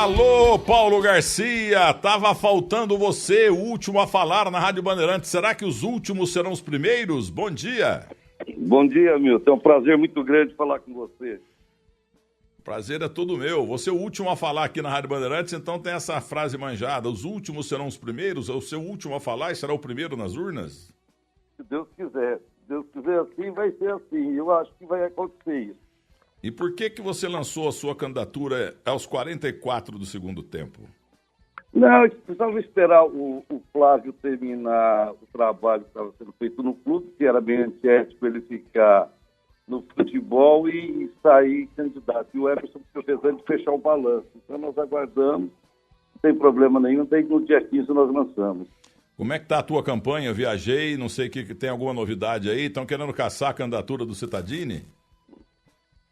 Alô, Paulo Garcia, tava faltando você, o último a falar na Rádio Bandeirantes. Será que os últimos serão os primeiros? Bom dia. Bom dia, Milton. É um prazer muito grande falar com você. Prazer é todo meu. Você é o último a falar aqui na Rádio Bandeirantes, então tem essa frase manjada: os últimos serão os primeiros, ou o seu último a falar e será o primeiro nas urnas? Se Deus quiser. Se Deus quiser assim, vai ser assim. Eu acho que vai acontecer isso. E por que você lançou a sua candidatura aos 44 do segundo tempo? Não, eu precisava esperar o Flávio terminar o trabalho que estava sendo feito no clube, que era bem antiético ele ficar no futebol e sair candidato. E o Everson precisando de fechar o balanço. Então nós aguardamos, não tem problema nenhum, daí no dia 15 nós lançamos. Como é que tá a tua campanha? Eu viajei, não sei que tem alguma novidade aí. Estão querendo caçar a candidatura do Cittadini?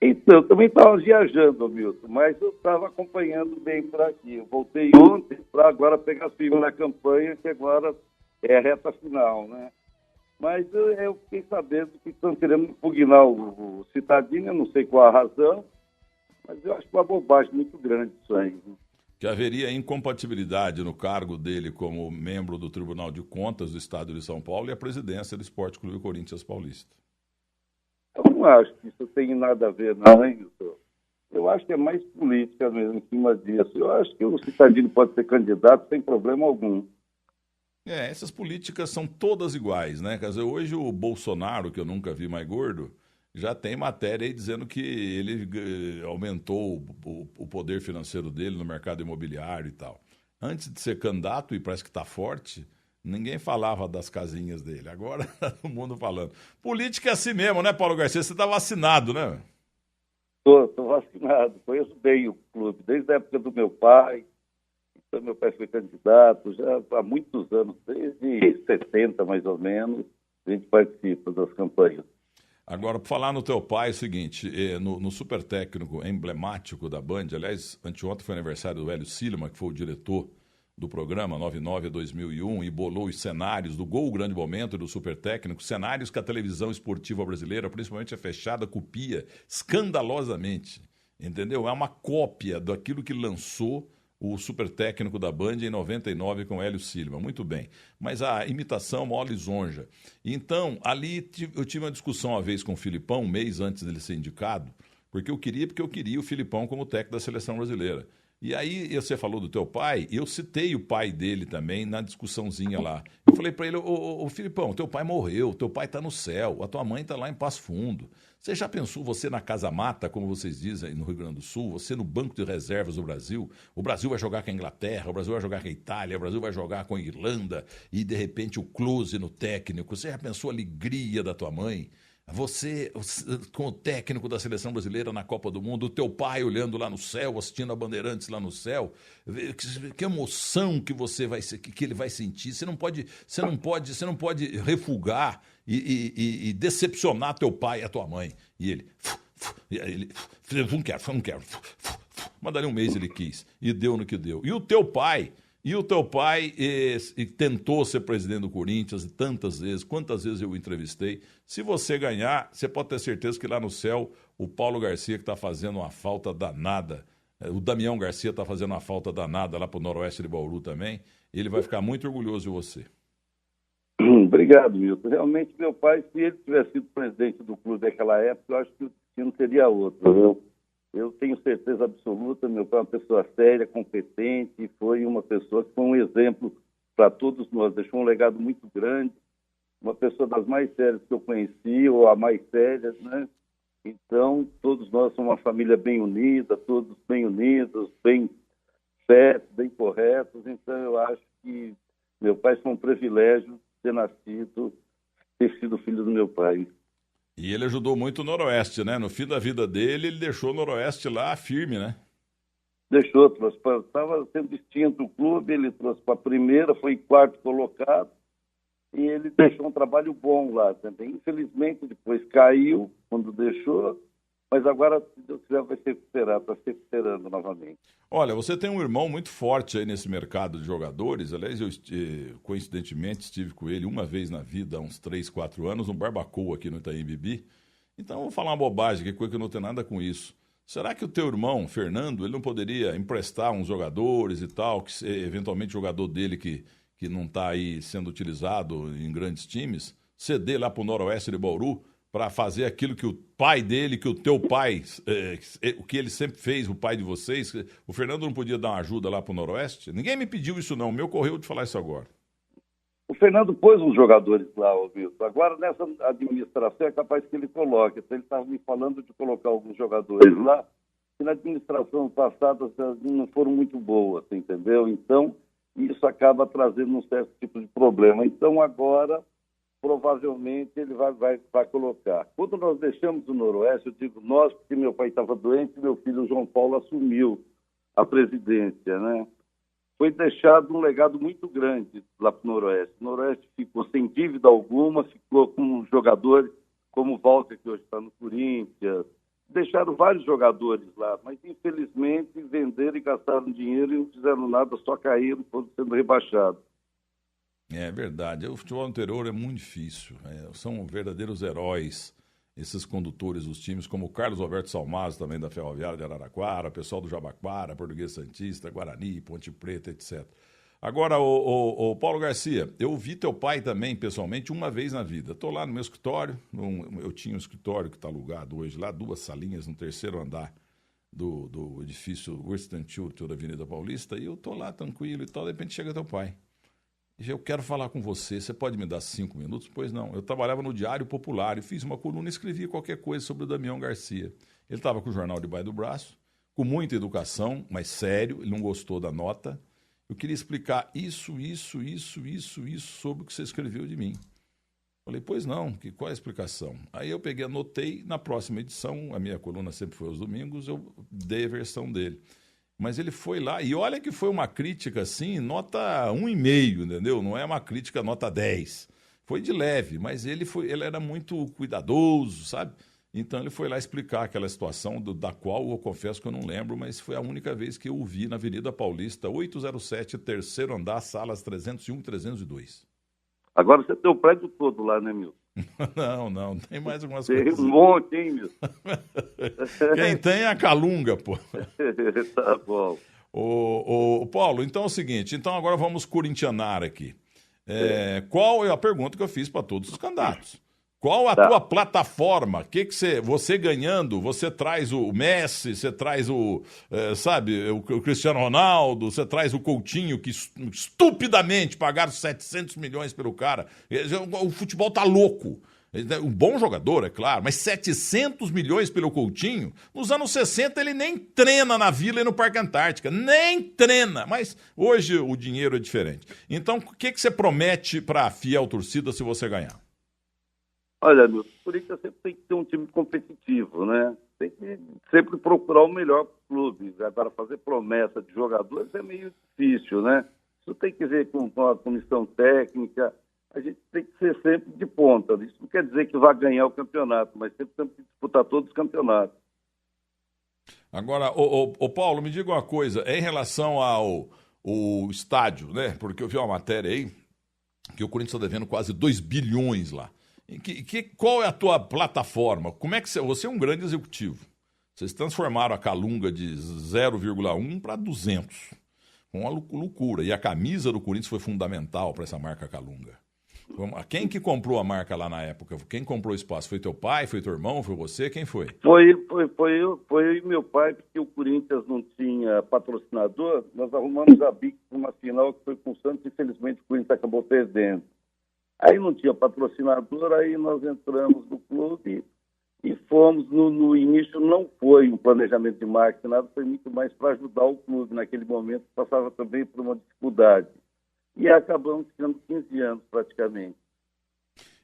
Então, eu também estava viajando, Milton, mas eu estava acompanhando bem por aqui. Eu voltei ontem para agora pegar firme na campanha, que agora é a reta final, né? Mas eu fiquei sabendo que estão querendo impugnar o Cittadini, eu não sei qual a razão, mas eu acho uma bobagem muito grande isso aí. Que haveria incompatibilidade no cargo dele como membro do Tribunal de Contas do Estado de São Paulo e a presidência do Esporte Clube Corinthians Paulista. Eu não acho que isso tenha nada a ver, não, hein, Milton? Eu acho que é mais política mesmo em cima disso. Eu acho que o Cittadini pode ser candidato sem problema algum. Essas políticas são todas iguais, né? Quer dizer, hoje o Bolsonaro, que eu nunca vi mais gordo, já tem matéria aí dizendo que ele aumentou o poder financeiro dele no mercado imobiliário e tal. Antes de ser candidato, e parece que está forte, ninguém falava das casinhas dele. Agora está todo mundo falando. Política é assim mesmo, né, Paulo Garcia? Você está vacinado, né? Estou vacinado. Conheço bem o clube, desde a época do meu pai. Então, meu pai foi candidato já há muitos anos, desde 70 mais ou menos, a gente participa das campanhas. Agora, para falar no teu pai, é o seguinte, no super técnico emblemático da Band, aliás, anteontem foi aniversário do Hélio Silma, que foi o diretor do programa 99-2001 e bolou os cenários do Gol Grande Momento e do super técnico, cenários que a televisão esportiva brasileira, principalmente a fechada, copia escandalosamente, entendeu? É uma cópia daquilo que lançou o super técnico da Band em 99 com Hélio Silva. Muito bem. Mas a imitação, mó lisonja. Então, ali eu tive uma discussão uma vez com o Filipão, um mês antes dele ser indicado, porque eu queria o Filipão como técnico da seleção brasileira. E aí você falou do teu pai, eu citei o pai dele também na discussãozinha lá. Eu falei para ele, ô Filipão, teu pai morreu, teu pai está no céu, a tua mãe está lá em Passo Fundo. Você já pensou você na Casa Mata, como vocês dizem no Rio Grande do Sul, você no banco de reservas do Brasil? O Brasil vai jogar com a Inglaterra, o Brasil vai jogar com a Itália, o Brasil vai jogar com a Irlanda e de repente o close no técnico. Você já pensou a alegria da tua mãe? Você, com o técnico da seleção brasileira na Copa do Mundo, o teu pai olhando lá no céu, assistindo a Bandeirantes lá no céu, que emoção que você vai que ele vai sentir. Você não pode refugar e decepcionar teu pai e a tua mãe. E ele não quero. Mas dali um mês ele quis e deu no que deu. E o teu pai tentou ser presidente do Corinthians tantas vezes, quantas vezes eu o entrevistei. Se você ganhar, você pode ter certeza que lá no céu, o Paulo Garcia, que está fazendo uma falta danada, o Damião Garcia está fazendo uma falta danada lá para o noroeste de Bauru também, ele vai ficar muito orgulhoso de você. Obrigado, Milton. Realmente, meu pai, se ele tivesse sido presidente do clube naquela época, eu acho que o destino seria outro. Eu tenho certeza absoluta, meu pai é uma pessoa séria, competente, foi uma pessoa que foi um exemplo para todos nós, deixou um legado muito grande, uma pessoa das mais sérias que eu conheci, ou a mais séria, né? Então, todos nós somos uma família bem unida, todos bem unidos, bem certos, bem corretos, então eu acho que meu pai foi um privilégio ter sido filho do meu pai. E ele ajudou muito o Noroeste, né? No fim da vida dele, ele deixou o Noroeste lá firme, né? Deixou, estava sendo extinto o clube, ele trouxe para a primeira, foi quarto colocado, e ele deixou um trabalho bom lá também. Infelizmente, depois caiu quando deixou, mas agora, se Deus quiser, vai se recuperar, está se recuperando novamente. Olha, você tem um irmão muito forte aí nesse mercado de jogadores. Aliás, eu coincidentemente estive com ele uma vez na vida, há uns 3, 4 anos, no Barbacoa aqui no Itaim Bibi. Então, vou falar uma bobagem, que coisa que não tem nada com isso. Será que o teu irmão, Fernando, ele não poderia emprestar uns jogadores e tal, que eventualmente jogador dele que não está aí sendo utilizado em grandes times, ceder lá para o Noroeste de Bauru para fazer aquilo que o pai dele, que o teu pai, o que ele sempre fez, o pai de vocês? O Fernando não podia dar uma ajuda lá para o Noroeste? Ninguém me pediu isso não, o meu correu de falar isso agora. O Fernando pôs uns jogadores lá, Milton. Agora, nessa administração, é capaz que ele coloque. Então, ele estava me falando de colocar alguns jogadores lá, que na administração passada não foram muito boas, entendeu? Então, isso acaba trazendo um certo tipo de problema. Então, agora, provavelmente, ele vai colocar. Quando nós deixamos o Noroeste, eu digo nós, porque meu pai estava doente e meu filho João Paulo assumiu a presidência, né? Foi deixado um legado muito grande lá para o Noroeste. O Noroeste ficou sem dívida alguma, ficou com jogadores como o Walter, que hoje está no Corinthians. Deixaram vários jogadores lá, mas infelizmente venderam e gastaram dinheiro e não fizeram nada, só caíram, foram sendo rebaixados. É verdade. O futebol interior é muito difícil. São verdadeiros heróis esses condutores dos times, como o Carlos Alberto Salmazo, também da Ferroviária de Araraquara, pessoal do Jabaquara, Português Santista, Guarani, Ponte Preta, etc. Agora, o Paulo Garcia, eu vi teu pai também, pessoalmente, uma vez na vida. Estou lá no meu escritório, eu tinha um escritório que está alugado hoje lá, 2 salinhas no 3º andar do edifício Winston Churchill da Avenida Paulista, e eu estou lá tranquilo e tal, de repente chega teu pai. Eu quero falar com você pode me dar 5 minutos? Pois não, eu trabalhava no Diário Popular e fiz uma coluna e escrevi qualquer coisa sobre o Damião Garcia. Ele estava com o jornal debaixo do braço, com muita educação, mas sério, ele não gostou da nota. Eu queria explicar isso sobre o que você escreveu de mim. Falei, pois não, qual é a explicação? Aí eu peguei, anotei, na próxima edição, a minha coluna sempre foi aos domingos, eu dei a versão dele. Mas ele foi lá, e olha que foi uma crítica assim, nota 1,5, entendeu? Não é uma crítica nota 10. Foi de leve, mas ele era muito cuidadoso, sabe? Então ele foi lá explicar aquela situação da qual eu confesso que eu não lembro, mas foi a única vez que eu o vi na Avenida Paulista, 807, 3º andar, salas 301 e 302. Agora você tem o prédio todo lá, né, Milton? Não, tem mais algumas tem coisas. Tem um monte, hein, Milton? Quem tem é a Calunga, pô. Tá bom. Ô, Paulo, então é o seguinte, então agora vamos corintianar aqui. Qual é a pergunta que eu fiz para todos os candidatos? Qual a tua plataforma? Você ganhando, você traz o Messi, você traz o Cristiano Ronaldo, você traz o Coutinho, que estupidamente pagaram 700 milhões pelo cara. O futebol tá louco. Um bom jogador, é claro, mas 700 milhões pelo Coutinho, nos anos 60 ele nem treina na Vila e no Parque Antártica, nem treina, mas hoje o dinheiro é diferente. Então, o que você promete para a fiel torcida se você ganhar? Olha, meu, o Corinthians sempre tem que ter um time competitivo, né? Tem que sempre procurar o melhor clube. Agora, fazer promessa de jogadores é meio difícil, né? Isso tem que ver com a comissão técnica. A gente tem que ser sempre de ponta. Isso não quer dizer que vai ganhar o campeonato, mas sempre temos que disputar todos os campeonatos. Agora, Paulo, me diga uma coisa. Em relação ao estádio, né? Porque eu vi uma matéria aí que o Corinthians está devendo quase 2 bilhões lá. Qual é a tua plataforma? Como é que você é um grande executivo? Vocês transformaram a Calunga de 0,1 para 200. Uma loucura. E a camisa do Corinthians foi fundamental para essa marca Calunga. Quem que comprou a marca lá na época? Quem comprou o espaço? Foi teu pai? Foi teu irmão? Foi você? Quem foi? Foi eu e meu pai, porque o Corinthians não tinha patrocinador. Nós arrumamos a BIC para uma final que foi com o Santos e infelizmente o Corinthians acabou perdendo. Aí não tinha patrocinador, aí nós entramos no clube e fomos, no início não foi um planejamento de marketing, nada, foi muito mais para ajudar o clube naquele momento, que passava também por uma dificuldade. E acabamos ficando 15 anos praticamente.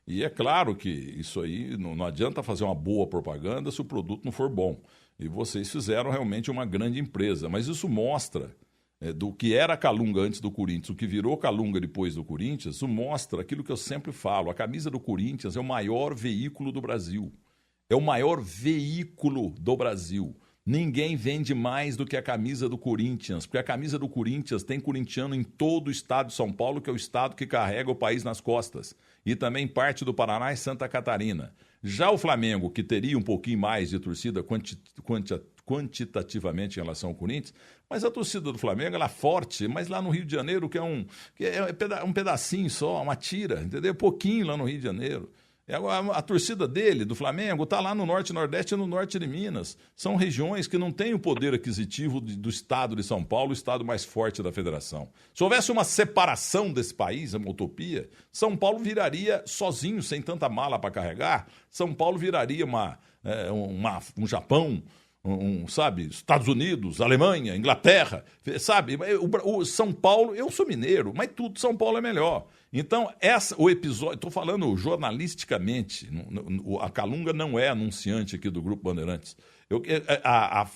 E é claro que isso aí não adianta fazer uma boa propaganda se o produto não for bom. E vocês fizeram realmente uma grande empresa, mas isso mostra... do que era a Calunga antes do Corinthians, o que virou Calunga depois do Corinthians, isso mostra aquilo que eu sempre falo. A camisa do Corinthians é o maior veículo do Brasil. É o maior veículo do Brasil. Ninguém vende mais do que a camisa do Corinthians, porque a camisa do Corinthians tem corintiano em todo o estado de São Paulo, que é o estado que carrega o país nas costas. E também parte do Paraná e Santa Catarina. Já o Flamengo, que teria um pouquinho mais de torcida quantitativamente em relação ao Corinthians, mas a torcida do Flamengo, ela é forte, mas lá no Rio de Janeiro, que é um pedacinho só, uma tira, entendeu? Pouquinho lá no Rio de Janeiro. A torcida dele, do Flamengo, está lá no Norte e Nordeste e no Norte de Minas. São regiões que não têm o poder aquisitivo do estado de São Paulo, o estado mais forte da federação. Se houvesse uma separação desse país, uma utopia, São Paulo viraria sozinho, sem tanta mala para carregar, São Paulo viraria um Japão, sabe, Estados Unidos, Alemanha, Inglaterra, sabe? O São Paulo, eu sou mineiro, mas tudo São Paulo é melhor. Então, o episódio, estou falando jornalisticamente, a Calunga não é anunciante aqui do Grupo Bandeirantes.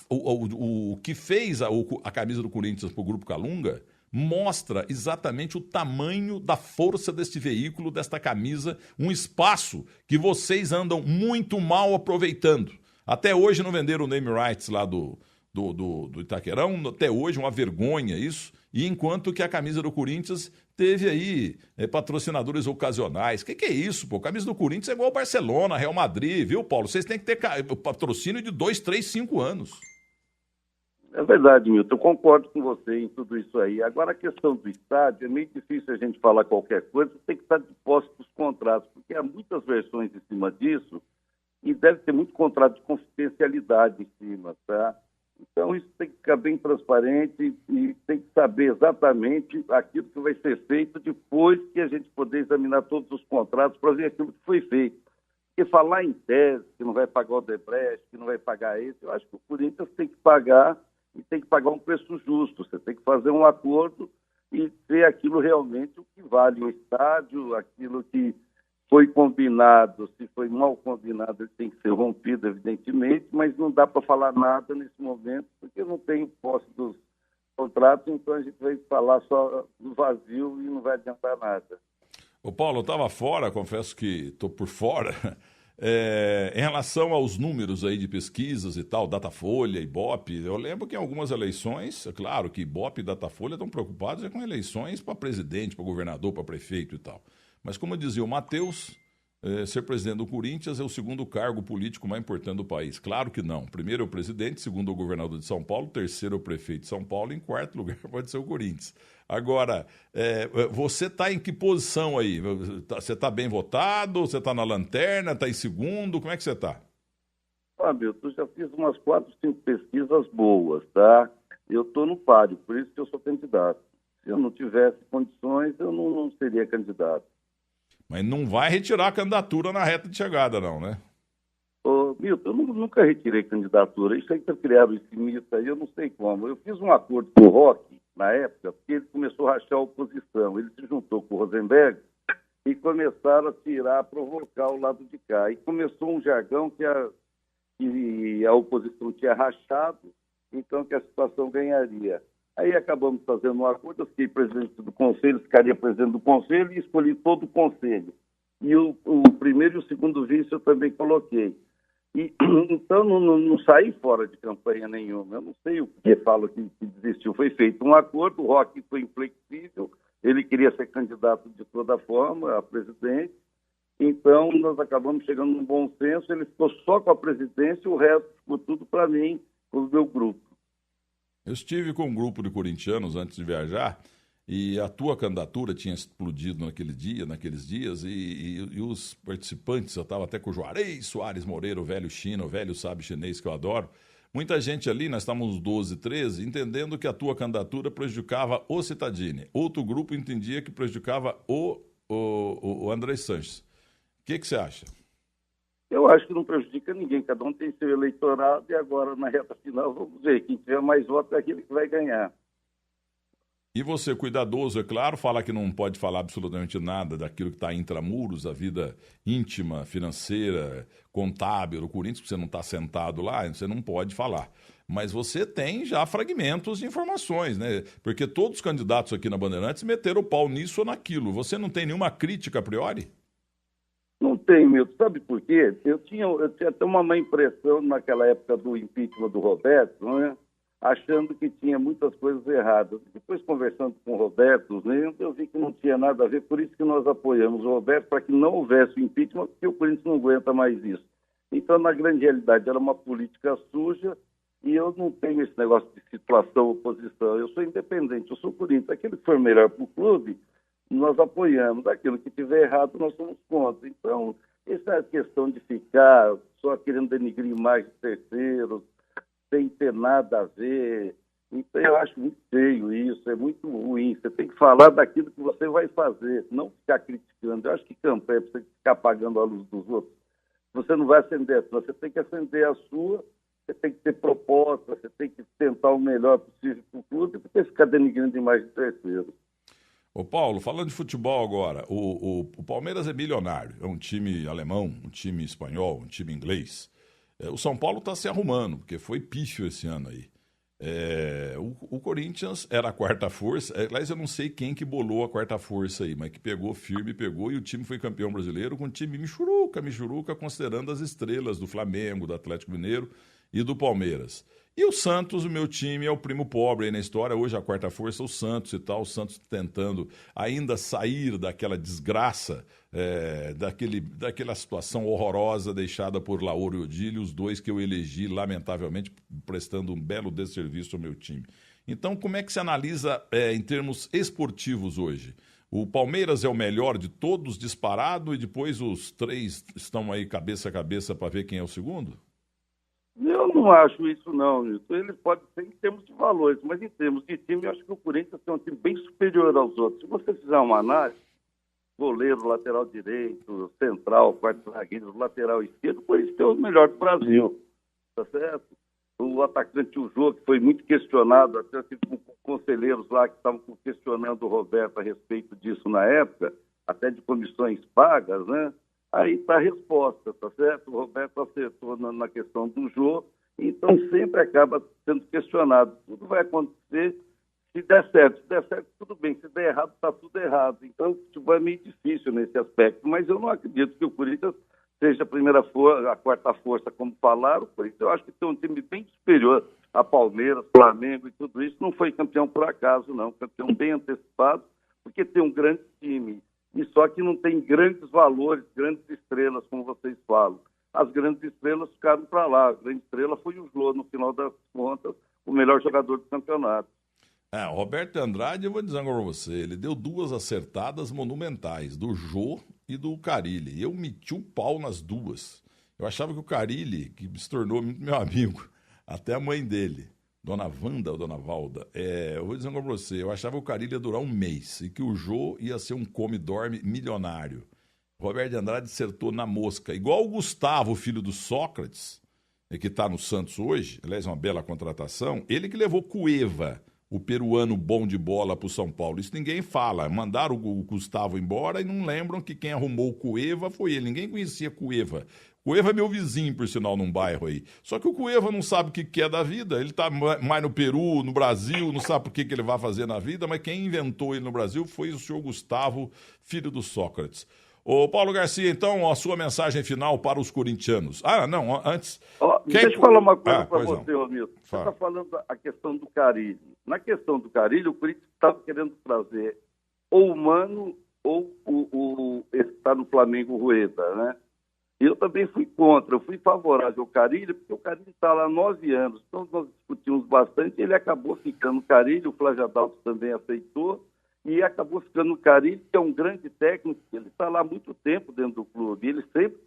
O que fez a camisa do Corinthians para o Grupo Calunga mostra exatamente o tamanho da força deste veículo, desta camisa, um espaço que vocês andam muito mal aproveitando. Até hoje não venderam o name rights lá do Itaquerão, até hoje uma vergonha isso, e enquanto que a camisa do Corinthians teve aí patrocinadores ocasionais. Que é isso, pô? A camisa do Corinthians é igual ao Barcelona, Real Madrid, viu, Paulo? Vocês têm que ter patrocínio de 2, 3, 5 anos. É verdade, Milton, eu concordo com você em tudo isso aí. Agora, a questão do estádio, é meio difícil a gente falar qualquer coisa, tem que estar de posse dos contratos, porque há muitas versões em cima disso, e deve ter muito contrato de confidencialidade em cima, tá? Então, isso tem que ficar bem transparente e tem que saber exatamente aquilo que vai ser feito depois que a gente poder examinar todos os contratos para ver aquilo que foi feito. Porque falar em tese, que não vai pagar o Odebrecht, que não vai pagar esse, eu acho que o Corinthians tem que pagar e tem que pagar um preço justo. Você tem que fazer um acordo e ter aquilo realmente o que vale o estádio, aquilo que foi combinado, se foi mal combinado, ele tem que ser rompido, evidentemente, mas não dá para falar nada nesse momento, porque não tem posse dos contratos, então a gente vai falar só do vazio e não vai adiantar nada. Ô Paulo, eu estava fora, confesso que estou por fora. Em relação aos números aí de pesquisas e tal, Datafolha, Ibope, eu lembro que em algumas eleições, é claro que Ibope e Datafolha estão preocupados com eleições para presidente, para governador, para prefeito e tal. Mas como dizia o Matheus, ser presidente do Corinthians é o segundo cargo político mais importante do país. Claro que não. Primeiro é o presidente, segundo é o governador de São Paulo, terceiro é o prefeito de São Paulo, em quarto lugar pode ser o Corinthians. Agora, você está em que posição aí? Você está bem votado? Você está na lanterna? Está em segundo? Como é que você está? Fábio, eu já fiz umas 4, 5 pesquisas boas, tá? Eu estou no páreo, por isso que eu sou candidato. Se eu não tivesse condições, eu não seria candidato. Mas não vai retirar a candidatura na reta de chegada, não, né? Ô, Milton, eu nunca retirei candidatura. Isso aí que criaram esse mito aí, eu não sei como. Eu fiz um acordo com o Roque, na época, porque ele começou a rachar a oposição. Ele se juntou com o Rosenberg e começaram a tirar, a provocar o lado de cá. E começou um jargão que a oposição tinha rachado, então que a situação ganharia. Aí acabamos fazendo um acordo, eu fiquei presidente do conselho, ficaria presidente do conselho e escolhi todo o conselho. E o primeiro e o segundo vice eu também coloquei. Então não saí fora de campanha nenhuma. Eu não sei o que falo que desistiu. Foi feito um acordo, o Roque foi inflexível, ele queria ser candidato de toda forma a presidente. Então nós acabamos chegando num bom senso, ele ficou só com a presidência e o resto ficou tudo para mim, com o meu grupo. Eu estive com um grupo de corintianos antes de viajar e a tua candidatura tinha explodido naqueles dias e os participantes, eu estava até com o Juarez Soares Moreira, o velho China, o velho sábio chinês que eu adoro. Muita gente ali, nós estávamos 12, 13, entendendo que a tua candidatura prejudicava o Cittadini. Outro grupo entendia que prejudicava o André Sanches. O que você acha? Eu acho que não prejudica ninguém, cada um tem seu eleitorado e agora na reta final vamos ver, quem tiver mais votos é aquele que vai ganhar. E você, cuidadoso, é claro, fala que não pode falar absolutamente nada daquilo que está intramuros, a vida íntima, financeira, contábil do Corinthians, porque você não está sentado lá, você não pode falar. Mas você tem já fragmentos de informações, né? Porque todos os candidatos aqui na Bandeirantes meteram o pau nisso ou naquilo. Você não tem nenhuma crítica a priori? Não tem, Milton. Sabe por quê? Eu tinha até uma má impressão naquela época do impeachment do Roberto, né? Achando que tinha muitas coisas erradas. Depois, conversando com o Roberto, né, eu vi que não tinha nada a ver, por isso que nós apoiamos o Roberto, para que não houvesse o impeachment, porque o Corinthians não aguenta mais isso. Então, na grande realidade, era uma política suja E eu não tenho esse negócio de situação, oposição. Eu sou independente, eu sou Corinthians. Aquilo que for melhor para o clube, nós apoiamos. Aquilo que tiver errado, nós somos contra. Então, essa questão de ficar só querendo denigrir imagem de terceiros, sem ter nada a ver. Então, eu acho muito feio isso, é muito ruim. Você tem que falar daquilo que você vai fazer, não ficar criticando. Eu acho que campanha é para você ficar apagando a luz dos outros. Você não vai acender a sua, você tem que acender a sua, você tem que ter proposta, você tem que tentar o melhor possível para o clube, porque ficar denigrindo imagem de terceiros. Ô Paulo, falando de futebol agora, o Palmeiras é milionário, é um time alemão, um time espanhol, um time inglês. O São Paulo está se arrumando, porque foi pífio esse ano aí. O Corinthians era a quarta força, aliás, eu não sei quem que bolou a quarta força aí, mas que pegou firme, pegou, e o time foi campeão brasileiro com um time michuruca, considerando as estrelas do Flamengo, do Atlético Mineiro e do Palmeiras. E o Santos, o meu time, é o primo pobre aí na história. Hoje a quarta força é o Santos e tal. O Santos tentando ainda sair daquela desgraça, daquela situação horrorosa deixada por Lauro e Odílio, os dois que eu elegi, lamentavelmente, prestando um belo desserviço ao meu time. Então, como é que se analisa em termos esportivos hoje? O Palmeiras é o melhor de todos, disparado, e depois os três estão aí cabeça a cabeça para ver quem é o segundo? Eu não acho isso, não, Nilton. Ele pode ser em termos de valores, mas em termos de time, eu acho que o Corinthians tem um time bem superior aos outros. Se você fizer uma análise, goleiro, lateral direito, central, quarto zagueiro, lateral esquerdo, o Corinthians tem o melhor do Brasil, tá certo? O atacante, o Jô, que foi muito questionado, até com conselheiros lá que estavam questionando o Roberto a respeito disso na época, até de comissões pagas, né? Aí está a resposta, tá certo? O Roberto acertou na questão do jogo, então sempre acaba sendo questionado. Tudo vai acontecer se der certo. Se der certo, tudo bem. Se der errado, está tudo errado. Então, o futebol é meio difícil nesse aspecto. Mas eu não acredito que o Corinthians seja a primeira força, a quarta força, como falaram. O Corinthians, eu acho que tem um time bem superior a Palmeiras, Flamengo e tudo isso. Não foi campeão por acaso, não. Campeão bem antecipado, porque tem um grande time. E só que não tem grandes valores, grandes estrelas, como vocês falam. As grandes estrelas ficaram para lá. A grande estrela foi o Jô, no final das contas, o melhor jogador do campeonato. O Roberto Andrade, eu vou dizer agora para você, ele deu duas acertadas monumentais, do Jô e do Carille. E eu meti um pau nas duas. Eu achava que o Carille, que se tornou muito meu amigo, até a mãe dele, Dona Wanda ou Dona Valda, eu vou dizer agora para você, eu achava que o Carille ia durar um mês e que o Jô ia ser um come-dorme milionário. O Roberto Andrade acertou na mosca. Igual o Gustavo, filho do Sócrates, que está no Santos hoje, aliás, uma bela contratação, ele que levou Cueva, o peruano bom de bola, para o São Paulo. Isso ninguém fala. Mandaram o Gustavo embora e não lembram que quem arrumou o Cueva foi ele. Ninguém conhecia Cueva. Cueva é meu vizinho, por sinal, num bairro aí. Só que o Cueva não sabe o que é da vida. Ele está mais no Peru, no Brasil, não sabe o que ele vai fazer na vida, mas quem inventou ele no Brasil foi o senhor Gustavo, filho do Sócrates. Ô, Paulo Garcia, então, a sua mensagem final para os corintianos. Não, antes... Deixa eu falar uma coisa para você, não. Milton. Você está falando a questão do Carille. Na questão do Carille, o Corinthians estava querendo trazer ou o Mano ou esse que está no Flamengo, o Rueda, né? Eu também fui contra, eu fui favorável ao Carille, porque o Carille está lá há 9 anos. Então, nós discutimos bastante, ele acabou ficando no Carille, o Flávio Adalto também aceitou, e acabou ficando no Carille, que é um grande técnico, ele está lá há muito tempo dentro do clube, ele sempre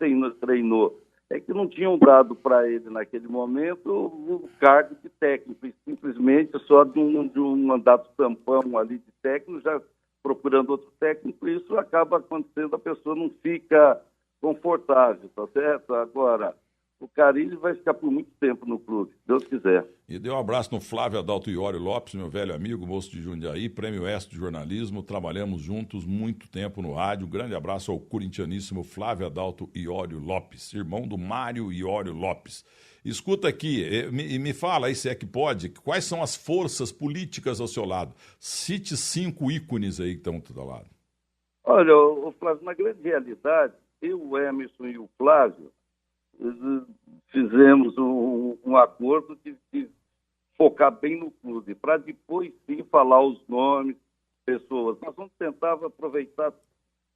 treinou. É que não tinham dado para ele, naquele momento, o cargo de técnico, e simplesmente só de um mandato tampão ali de técnico, já procurando outro técnico, e isso acaba acontecendo, a pessoa não fica confortável, tá certo? Agora, o Carille vai ficar por muito tempo no clube, se Deus quiser. E dê um abraço no Flávio Adalto Iório Lopes, meu velho amigo, moço de Jundiaí, Prêmio EST de Jornalismo, trabalhamos juntos muito tempo no rádio. Um grande abraço ao corintianíssimo Flávio Adalto Iório Lopes, irmão do Mário Iório Lopes. Escuta aqui, me fala aí, se é que pode, quais são as forças políticas ao seu lado? Cite 5 ícones aí que estão do seu lado. Olha, o Flávio, na grande realidade, eu, o Emerson e o Flávio fizemos um acordo de focar bem no clube, para depois sim falar os nomes, pessoas. Nós vamos tentar aproveitar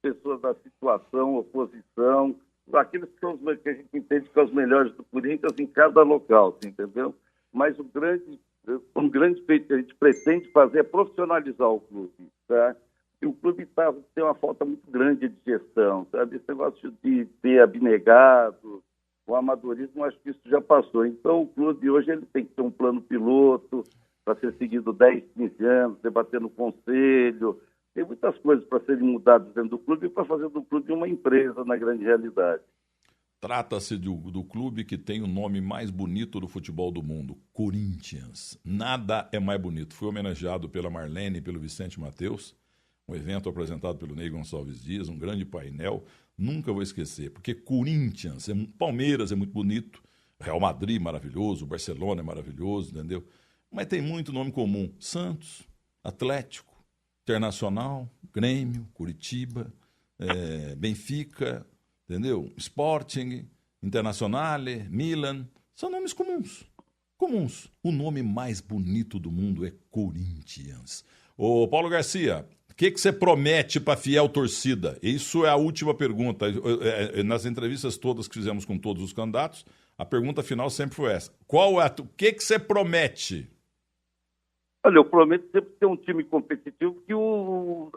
pessoas da situação, oposição, aqueles que a gente entende que são os melhores do Corinthians em cada local, entendeu? mas um grande feito que a gente pretende fazer é profissionalizar o clube, tá? E o clube tem uma falta muito grande de gestão, sabe? Esse negócio de ter abnegado, o amadorismo, acho que isso já passou. Então, o clube hoje ele tem que ter um plano piloto para ser seguido 10, 15 anos, debater no conselho. Tem muitas coisas para serem mudadas dentro do clube e para fazer do clube uma empresa na grande realidade. Trata-se do clube que tem o nome mais bonito do futebol do mundo, Corinthians. Nada é mais bonito. Fui homenageado pela Marlene e pelo Vicente Mateus, um evento apresentado pelo Ney Gonçalves Dias, um grande painel. Nunca vou esquecer, porque Corinthians, Palmeiras é muito bonito, Real Madrid maravilhoso, Barcelona é maravilhoso, entendeu? Mas tem muito nome comum. Santos, Atlético, Internacional, Grêmio, Curitiba, Benfica, entendeu? Sporting, Internazionale, Milan, são nomes comuns. O nome mais bonito do mundo é Corinthians. Ô Paulo Garcia, o que você promete para a fiel torcida? Isso é a última pergunta. Nas entrevistas todas que fizemos com todos os candidatos, a pergunta final sempre foi essa. O que você promete? Olha, eu prometo sempre ter um time competitivo, que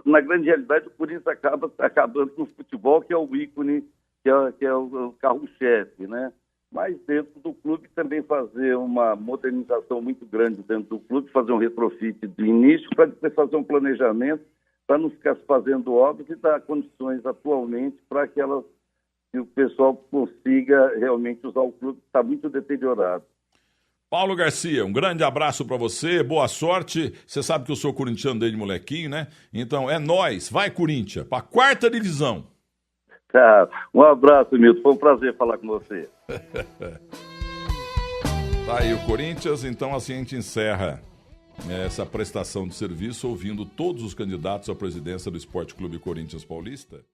na grande realidade o Corinthians acaba acabando no futebol, que é o ícone, que é o carro-chefe, né? Mas dentro do clube também fazer uma modernização muito grande dentro do clube, fazer um retrofit do início, para depois fazer um planejamento, para não ficar fazendo obras e dar condições atualmente para que o pessoal consiga realmente usar o clube, que está muito deteriorado. Paulo Garcia, um grande abraço para você, boa sorte. Você sabe que eu sou corintiano desde molequinho, né? Então é nóis, vai Corinthians, para a 4ª divisão. Tá, um abraço, Milton, foi um prazer falar com você. Tá aí o Corinthians, então assim a gente encerra essa prestação de serviço ouvindo todos os candidatos à presidência do Esporte Clube Corinthians Paulista.